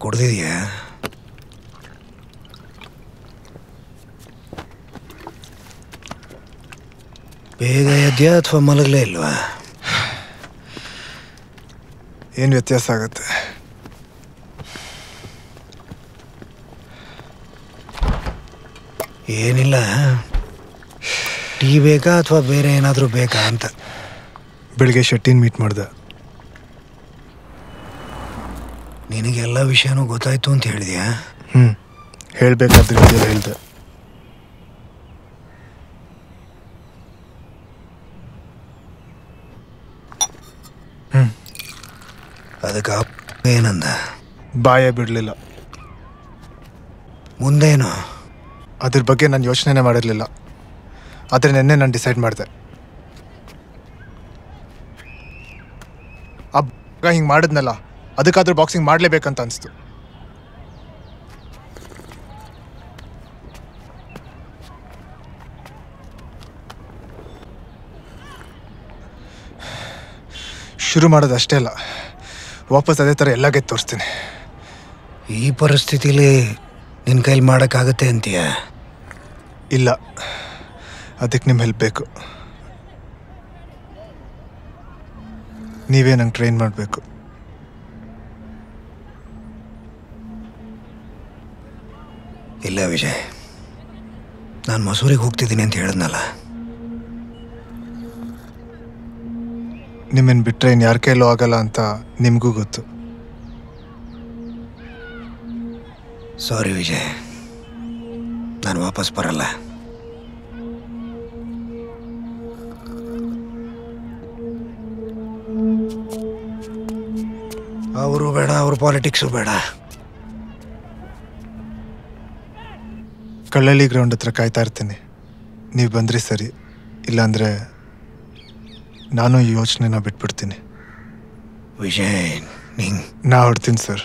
ಕುಡ್ದಿದ್ಯಾ? ಬೇಗ ಎದ್ಯಾ ಅಥವಾ ಮಲಗಲೇ ಇಲ್ವಾ? ಏನು ವ್ಯತ್ಯಾಸ ಆಗುತ್ತೆ? ಏನಿಲ್ಲ, ಟೀ ಬೇಕಾ ಅಥವಾ ಬೇರೆ ಏನಾದರೂ ಬೇಕಾ ಅಂತ. ಬೆಳಿಗ್ಗೆ ಶೆಟ್ಟಿನ ಮೀಟ್ ಮಾಡ್ದೆ. ನಿನಗೆಲ್ಲ ವಿಷಯನೂ ಗೊತ್ತಾಯ್ತು ಅಂತ ಹೇಳಿದ್ಯಾ? ಹೇಳಬೇಕಾದ ರೀತಿಯಲ್ಲಿ ಹೇಳಿದೆ. ಅದಕ್ಕೆ ಏನಂದ? ಬಾಯೇ ಬಿಡಲಿಲ್ಲ. ಮುಂದೇನು? ಅದ್ರ ಬಗ್ಗೆ ನಾನು ಯೋಚನೆ ಮಾಡಿರಲಿಲ್ಲ. ಆದರೆ ನೆನ್ನೆ ನಾನು ಡಿಸೈಡ್ ಮಾಡಿದೆ. ಹಿಂಗೆ ಮಾಡಿದ್ನಲ್ಲ, ಅದಕ್ಕಾದ್ರೂ ಬಾಕ್ಸಿಂಗ್ ಮಾಡಲೇಬೇಕಂತ ಅನಿಸ್ತು. ಶುರು ಮಾಡೋದು ಅಷ್ಟೇ ಅಲ್ಲ, ವಾಪಸ್ ಅದೇ ಥರ ಎಲ್ಲ ಗೆದ್ದು ತೋರಿಸ್ತೀನಿ. ಈ ಪರಿಸ್ಥಿತಿಲಿ ನಿನ್ನ ಕೈಲಿ ಮಾಡೋಕ್ಕಾಗತ್ತೆ ಅಂತೀಯ? ಇಲ್ಲ, ಅದಕ್ಕೆ ನಿಮ್ಮ ಹೆಲ್ಪ್ ಬೇಕು. ನೀವೇ ನಂಗೆ ಟ್ರೈನ್ ಮಾಡಬೇಕು. ಇಲ್ಲ ವಿಜಯ್, ನಾನು ಮಸೂರಿಗೆ ಹೋಗ್ತಿದ್ದೀನಿ ಅಂತ ಹೇಳಿದ್ನಲ್ಲ. ನಿಮ್ಮನ್ನು ಬಿಟ್ಟರೆ ಇನ್ನು ಯಾರ ಕೈಲೂ ಆಗಲ್ಲ ಅಂತ ನಿಮಗೂ ಗೊತ್ತು. ಸಾರಿ ವಿಜಯ್, ನಾನು ವಾಪಸ್ ಬರಲ್ಲ. ಅವರು ಬೇಡ, ಅವ್ರ ಪಾಲಿಟಿಕ್ಸು ಬೇಡ. ಕಳ್ಳಳ್ಳಿ ಗ್ರೌಂಡ್ ಹತ್ರ ಕಾಯ್ತಾ ಇರ್ತೀನಿ. ನೀವು ಬಂದ್ರಿ ಸರಿ, ಇಲ್ಲಾಂದರೆ ನಾನು ಈ ಯೋಚನೆನ ಬಿಟ್ಬಿಡ್ತೀನಿ. ವಿಜಯ್, ನಾ ಹೊಡ್ತೀನಿ ಸರ್.